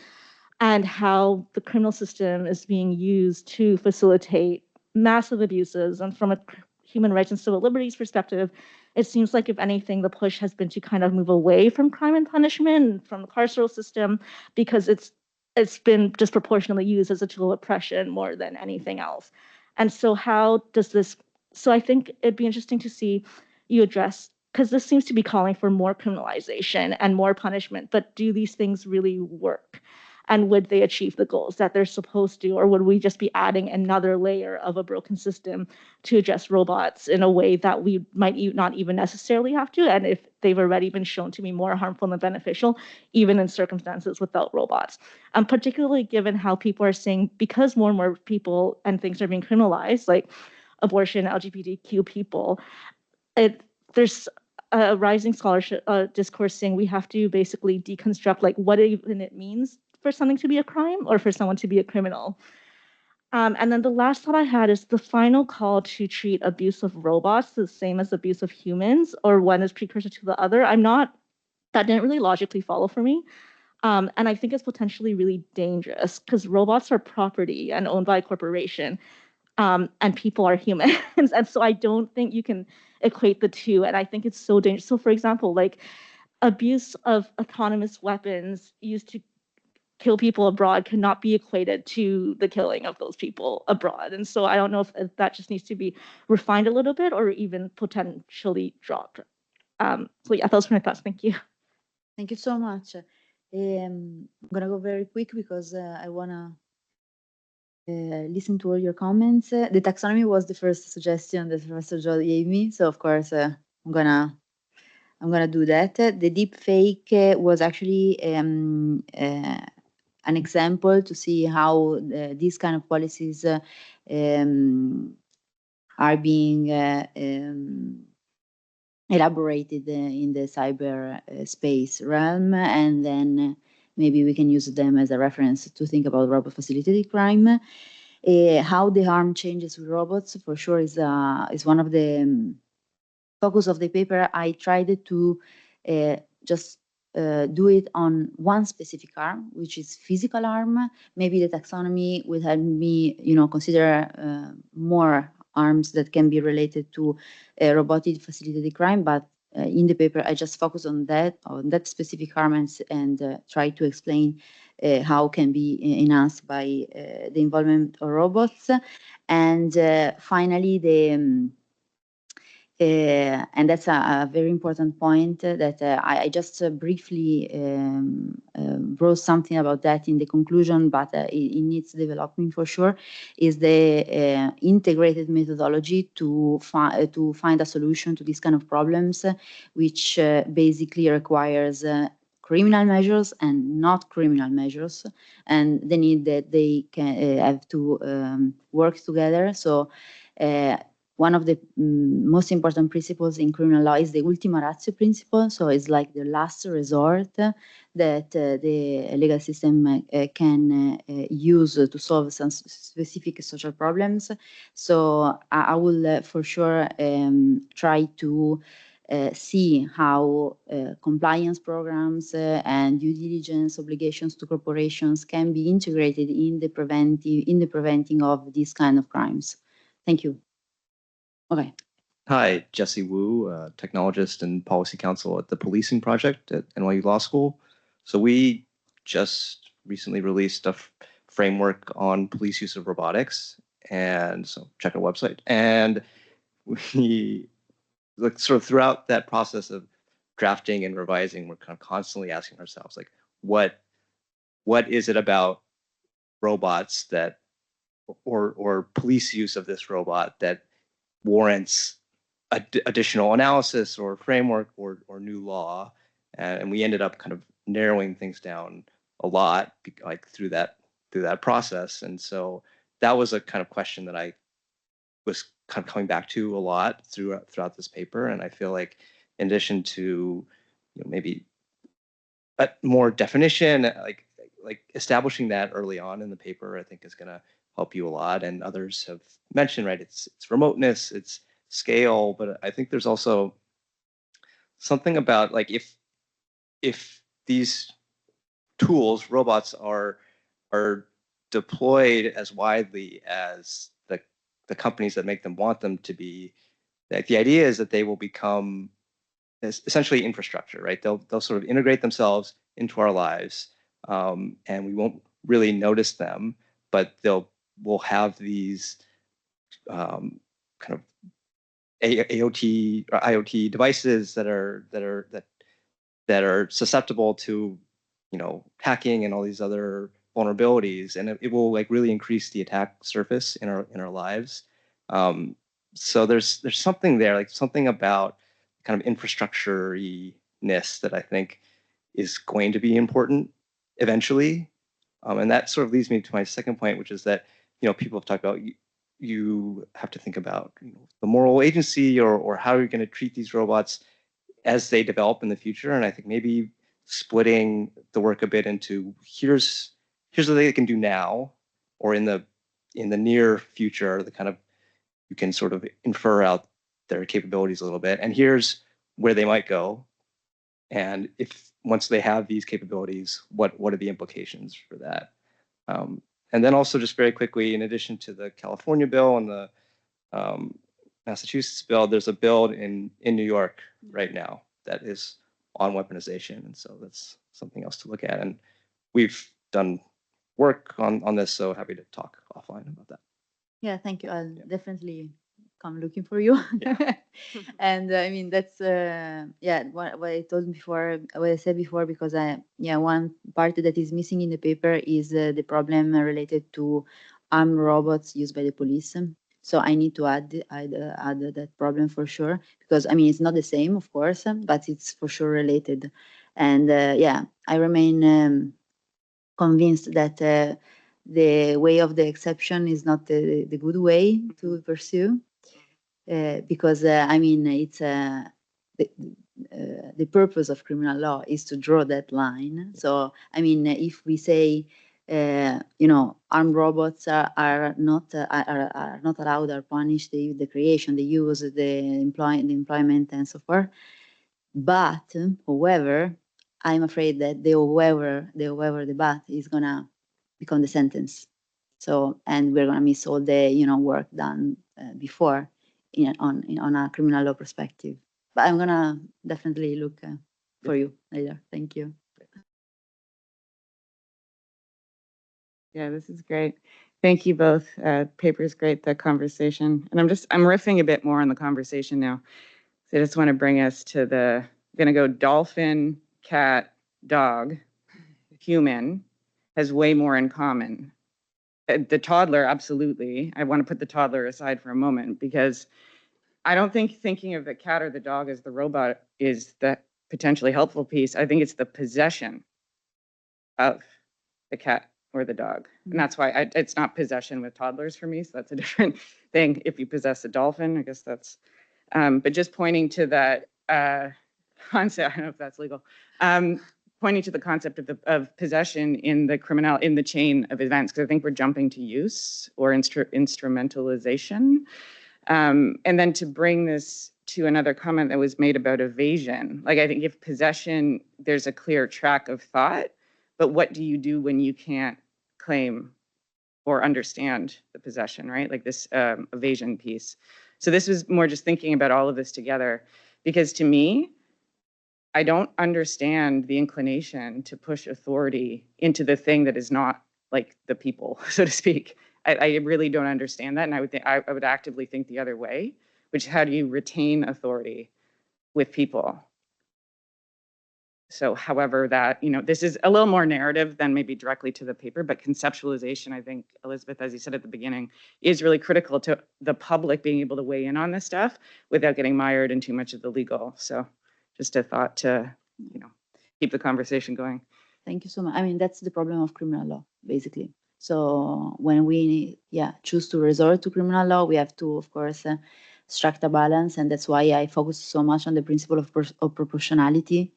and how the criminal system is being used to facilitate massive abuses, and from a human rights and civil liberties perspective, it seems like, if anything, the push has been to kind of move away from crime and punishment, from the carceral system, because it's been disproportionately used as a tool of oppression more than anything else. And so how does this, so I think it'd be interesting to see you address, because this seems to be calling for more criminalization and more punishment, but do these things really work? And would they achieve the goals that they're supposed to, or would we just be adding another layer of a broken system to address robots in a way that we might not even necessarily have to, and if they've already been shown to be more harmful than beneficial, even in circumstances without robots? Particularly given how people are saying, because more and more people and things are being criminalized, like abortion, LGBTQ people, there's a rising scholarship discourse saying we have to basically deconstruct like what even it means for something to be a crime or for someone to be a criminal. And then the last thought I had is the final call to treat abuse of robots the same as abuse of humans, or one is precursor to the other. I'm not that didn't really logically follow for me. And I think it's potentially really dangerous because robots are property and owned by a corporation, and people are humans. And so I don't think you can equate the two. And I think it's so dangerous. So, for example, like abuse of autonomous weapons used to kill people abroad cannot be equated to the killing of those people abroad. And so I don't know if that just needs to be refined a little bit or even potentially dropped. So yeah, those are my thoughts. Thank you. Thank you so much. I'm gonna go very quick because I wanna listen to all your comments. The taxonomy was the first suggestion that Professor Joe gave me, so of course I'm gonna do that. The deep fake was actually an example to see how these kind of policies are being elaborated in the cyber space realm, and then maybe we can use them as a reference to think about robot facilitated crime. How the harm changes with robots for sure is one of the focus of the paper. I tried to just do it on one specific arm, which is physical arm. Maybe the taxonomy will help me, consider more arms that can be related to robotic facilitated crime. But in the paper, I just focus on that specific arm and try to explain how can be enhanced by the involvement of robots. And finally, and that's a very important point that I just briefly wrote something about that in the conclusion, but it needs developing for sure, is the integrated methodology to find a solution to these kind of problems, which basically requires criminal measures and not criminal measures, and the need that they can have to work together. So one of the most important principles in criminal law is the ultima ratio principle. So it's like the last resort that the legal system can use to solve some specific social problems. So I will for sure try to see how compliance programs and due diligence obligations to corporations can be integrated in the preventing of these kind of crimes. Thank you. Okay. Hi, Jesse Wu, technologist and policy counsel at the Policing Project at NYU Law School. So we just recently released a framework on police use of robotics, and so check our website. And we like sort of throughout that process of drafting and revising, we're kind of constantly asking ourselves, like, what is it about robots that, or police use of this robot that warrants additional analysis or framework or new law, and we ended up kind of narrowing things down a lot, like through that process. And so that was a kind of question that I was kind of coming back to a lot throughout this paper. And I feel like in addition to maybe more definition, like establishing that early on in the paper, I think is going to help you a lot. And others have mentioned, right, it's remoteness, it's scale, but I think there's also something about like if these tools, robots are deployed as widely as the companies that make them want them to be, like the idea is that they will become essentially infrastructure, right? They'll sort of integrate themselves into our lives, and we won't really notice them, but we'll have these kind of AOT or IoT devices that are susceptible to hacking and all these other vulnerabilities, and it will like really increase the attack surface in our lives. So there's something there, like something about kind of infrastructure-ness that I think is going to be important eventually. And that sort of leads me to my second point, which is that people have talked about you have to think about the moral agency or how you're going to treat these robots as they develop in the future. And I think maybe splitting the work a bit into here's what they can do now, or in the near future, the kind of you can sort of infer out their capabilities a little bit, and here's where they might go. And if once they have these capabilities, what are the implications for that? And then also just very quickly, in addition to the California bill and the Massachusetts bill, there's a bill in New York right now that is on weaponization. And so that's something else to look at. And we've done work on this, so happy to talk offline about that. Yeah, thank you. I'll definitely come looking for you. And I mean, that's yeah, what I told before, what I said before, because one part that is missing in the paper is the problem related to armed robots used by the police. So I need to add that problem for sure, because I mean, it's not the same, of course, but it's for sure related. And yeah, I remain convinced that the way of the exception is not the good way to pursue, because I mean, it's the purpose of criminal law is to draw that line. So I mean, if we say armed robots are not allowed or punished, the creation, the use, the employment, and so forth. But however, I'm afraid that the but is gonna become the sentence. So, and we're gonna miss all the work done before on a criminal law perspective. But I'm gonna definitely look for you later. Thank you. Yeah, this is great. Thank you both. Paper is great, the conversation. And I'm riffing a bit more on the conversation now. So I just want to bring us to going to go dolphin, cat, dog, human has way more in common. The toddler, absolutely. I want to put the toddler aside for a moment, because I don't think thinking of the cat or the dog as the robot is the potentially helpful piece. I think it's the possession of the cat or the dog. And that's why it's not possession with toddlers for me. So that's a different thing. If you possess a dolphin, I guess that's, but just pointing to that concept, I don't know if that's legal, pointing to the concept of possession in the chain of events, because I think we're jumping to use or instrumentalization. And then to bring this to another comment that was made about evasion, like I think if possession, there's a clear track of thought, but what do you do when you can't claim or understand the possession, right? Like this evasion piece. So this was more just thinking about all of this together, because to me, I don't understand the inclination to push authority into the thing that is not like the people, so to speak. I really don't understand that. And I would actively think the other way, which how do you retain authority with people? So however that, this is a little more narrative than maybe directly to the paper, but conceptualization, I think, Elizabeth, as you said at the beginning, is really critical to the public being able to weigh in on this stuff without getting mired in too much of the legal. So just a thought to, keep the conversation going. Thank you so much. I mean, that's the problem of criminal law, basically. So when we choose to resort to criminal law, we have to, of course, strike a balance. And that's why I focus so much on the principle of proportionality.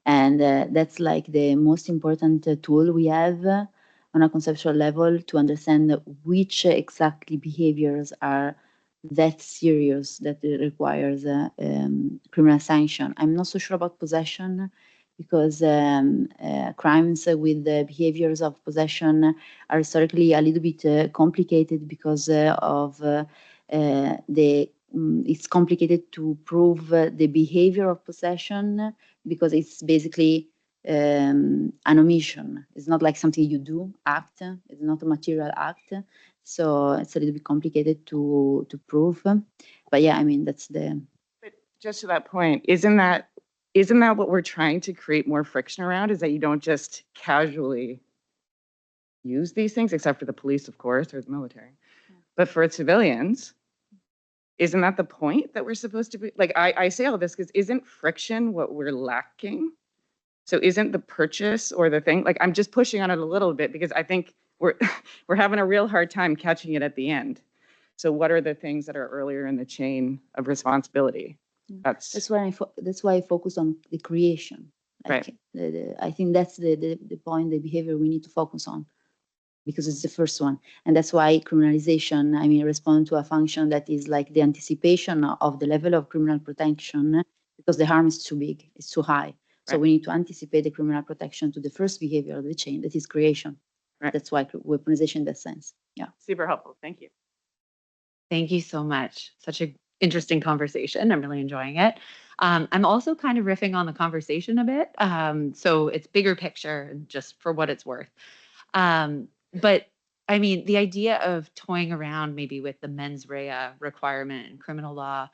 And that's like the most important tool we have on a conceptual level to understand which exactly behaviors are that serious that it requires criminal sanction. I'm not so sure about possession, because crimes with the behaviors of possession are historically a little bit complicated because of it's complicated to prove the behavior of possession, because it's basically an omission. It's not like something you do, act. It's not a material act. So it's a little bit complicated to prove. But yeah, I mean, that's the... But just to that point, isn't that what we're trying to create more friction around, is that you don't just casually use these things, except for the police, of course, or the military. Yeah. But for civilians, isn't that the point that we're supposed to be? Like, I say all this because isn't friction what we're lacking? So isn't the purchase or the thing, like I'm just pushing on it a little bit because I think we're having a real hard time catching it at the end. So what are the things that are earlier in the chain of responsibility? That's why I focus on the creation. Right. I think that's the point, the behavior we need to focus on, because it's the first one. And that's why criminalization, I mean, respond to a function that is like the anticipation of the level of criminal protection, because the harm is too big, it's too high. So Right. we need to anticipate the criminal protection to the first behavior of the chain, that is creation. Right. That's why weaponization in that sense. Yeah. Super helpful. Thank you. Thank you so much. Such an interesting conversation. I'm really enjoying it. I'm also kind of riffing on the conversation a bit. So it's bigger picture, just for what it's worth. But I mean, the idea of toying around maybe with the mens rea requirement in criminal law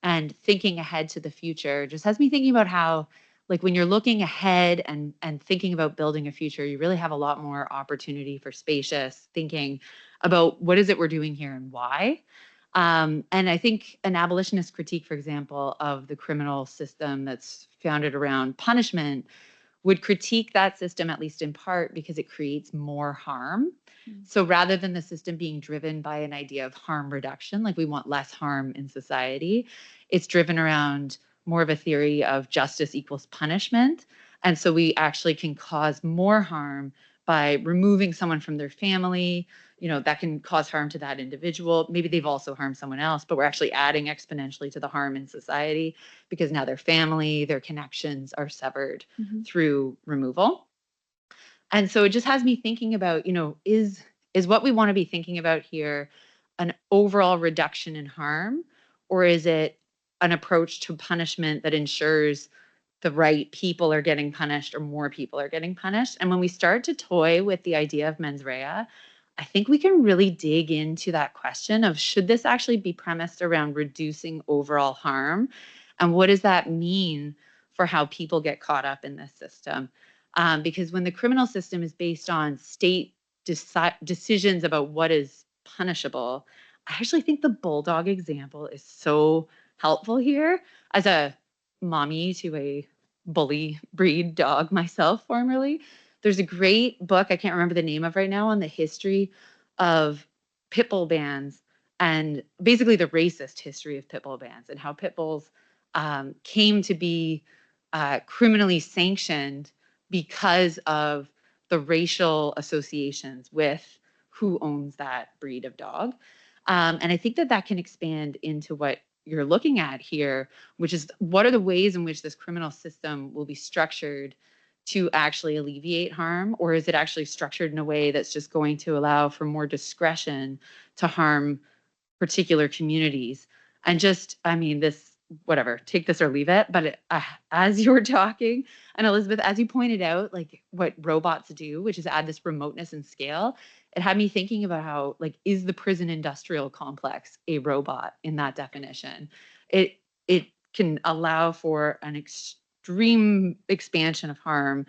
and thinking ahead to the future just has me thinking about how, like, when you're looking ahead and thinking about building a future, you really have a lot more opportunity for spacious thinking about what is it we're doing here and why. And I think an abolitionist critique, for example, of the criminal system that's founded around punishment would critique that system, at least in part, because it creates more harm. So rather than the system being driven by an idea of harm reduction, like we want less harm in society, it's driven around more of a theory of justice equals punishment. And so we actually can cause more harm by removing someone from their family. That can cause harm to that individual. Maybe they've also harmed someone else, but we're actually adding exponentially to the harm in society because now their family, their connections are severed through removal. And so it just has me thinking about, is what we want to be thinking about here an overall reduction in harm, or is it an approach to punishment that ensures the right people are getting punished or more people are getting punished? And when we start to toy with the idea of mens rea, I think we can really dig into that question of, should this actually be premised around reducing overall harm? And what does that mean for how people get caught up in this system? Because when the criminal system is based on state decisions about what is punishable, I actually think the bulldog example is so helpful here. As a mommy to a bully breed dog myself formerly, there's a great book I can't remember the name of right now on the history of pit bull bans and basically the racist history of pit bull bans and how pit bulls came to be criminally sanctioned because of the racial associations with who owns that breed of dog. And I think that can expand into what you're looking at here, which is what are the ways in which this criminal system will be structured to actually alleviate harm, or is it actually structured in a way that's just going to allow for more discretion to harm particular communities? And just, I mean, this, whatever, take this or leave it. But as you were talking, and Elizabeth, as you pointed out, like what robots do, which is add this remoteness and scale, it had me thinking about how, like, is the prison industrial complex a robot in that definition? It can allow for an extreme expansion of harm,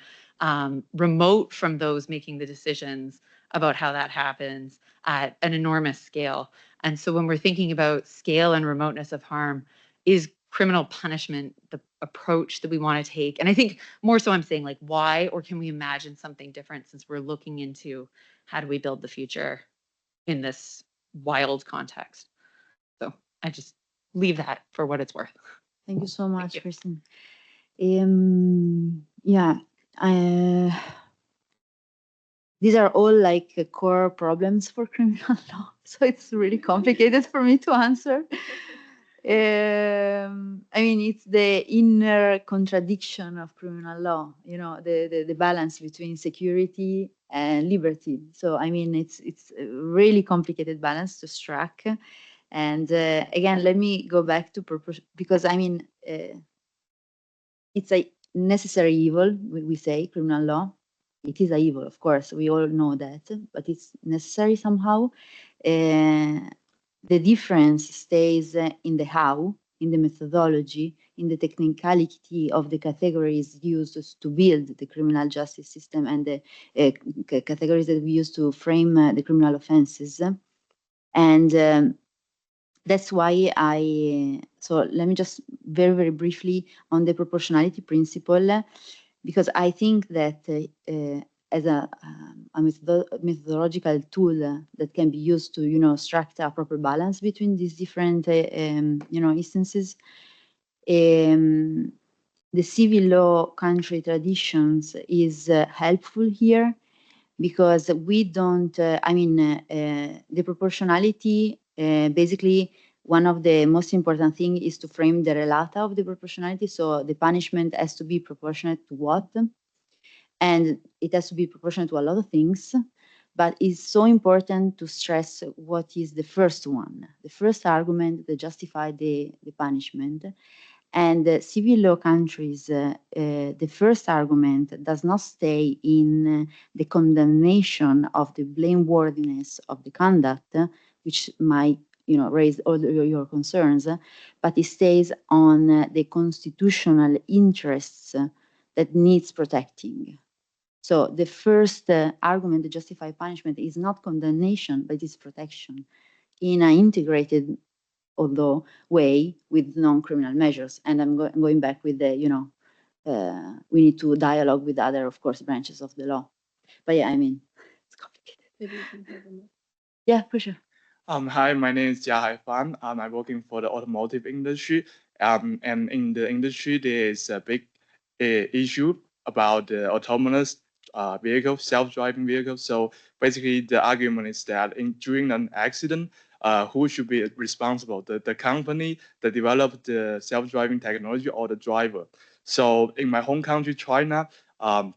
remote from those making the decisions about how that happens at an enormous scale. And so when we're thinking about scale and remoteness of harm, is criminal punishment the approach that we want to take? And I think more so I'm saying, like, why, or can we imagine something different, since we're looking into how do we build the future in this wild context? So I just leave that for what it's worth. Thank you so much, you. Kristen. Yeah, these are all like core problems for criminal law, so it's really complicated for me to answer. I mean, it's the inner contradiction of criminal law, the balance between security and liberty. So, I mean, it's a really complicated balance to strike. And again, let me go back to purpose, because I mean, it's a necessary evil, we say, criminal law. It is a evil, of course, we all know that, but it's necessary somehow. The difference stays in the how, in the methodology, in the technicality of the categories used to build the criminal justice system and the categories that we use to frame the criminal offenses. And that's why so let me just very, very briefly on the proportionality principle, because I think that as a methodological tool that can be used to, strike a proper balance between these different, instances. The civil law country traditions is helpful here, because we don't, the proportionality basically one of the most important thing is to frame the relata of the proportionality. So the punishment has to be proportionate to what? And it has to be proportionate to a lot of things, but it's so important to stress what is the first one, the first argument that justify the punishment. And civil law countries, the first argument does not stay in the condemnation of the blameworthiness of the conduct, which might raise all your concerns, but it stays on the constitutional interests that needs protecting. So the first argument to justify punishment is not condemnation, but it's protection in an integrated, although, way with non-criminal measures. And I'm going back with the, we need to dialogue with other, of course, branches of the law. But yeah, I mean, it's complicated. Maybe you can have them. Yeah, for sure. Hi, my name is Jiahai Fan. I'm working for the automotive industry. And in the industry, there is a big issue about the autonomous vehicle, self-driving vehicle. So basically, the argument is that during an accident, who should be responsible? The company that developed the self-driving technology or the driver? So in my home country, China, some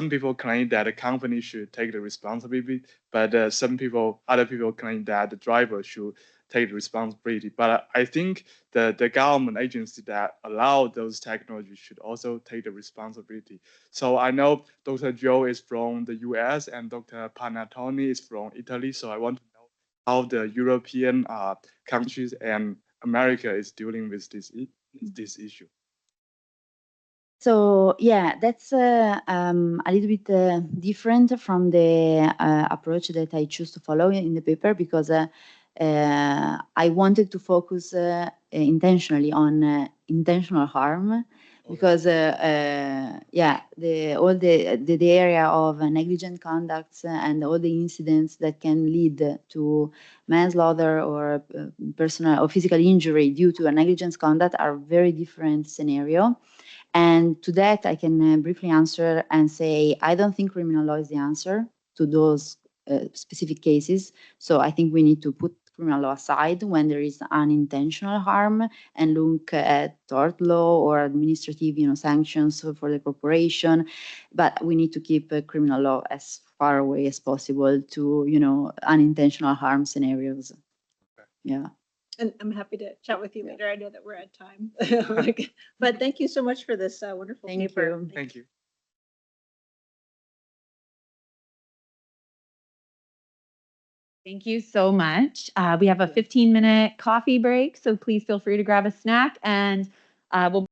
people claim that the company should take the responsibility, but other people claim that the driver should take the responsibility. But I think the government agency that allow those technologies should also take the responsibility. So I know Dr. Joe is from the US and Dr. Panatoni is from Italy. So I want to know how the European countries and America is dealing with this issue. So yeah, that's a little bit different from the approach that I choose to follow in the paper, because I wanted to focus intentionally on intentional harm, because yeah, the area of negligent conducts and all the incidents that can lead to manslaughter or personal or physical injury due to a negligence conduct are very different scenario. And to that, I can briefly answer and say, I don't think criminal law is the answer to those specific cases. So I think we need to put criminal law aside when there is unintentional harm and look at tort law or administrative, sanctions for the corporation. But we need to keep criminal law as far away as possible to, unintentional harm scenarios. Okay. Yeah. And I'm happy to chat with you later. I know that we're at time. But thank you so much for this wonderful Thank paper. you. Thank you. Thank you so much. We have a 15-minute coffee break, so please feel free to grab a snack, and we'll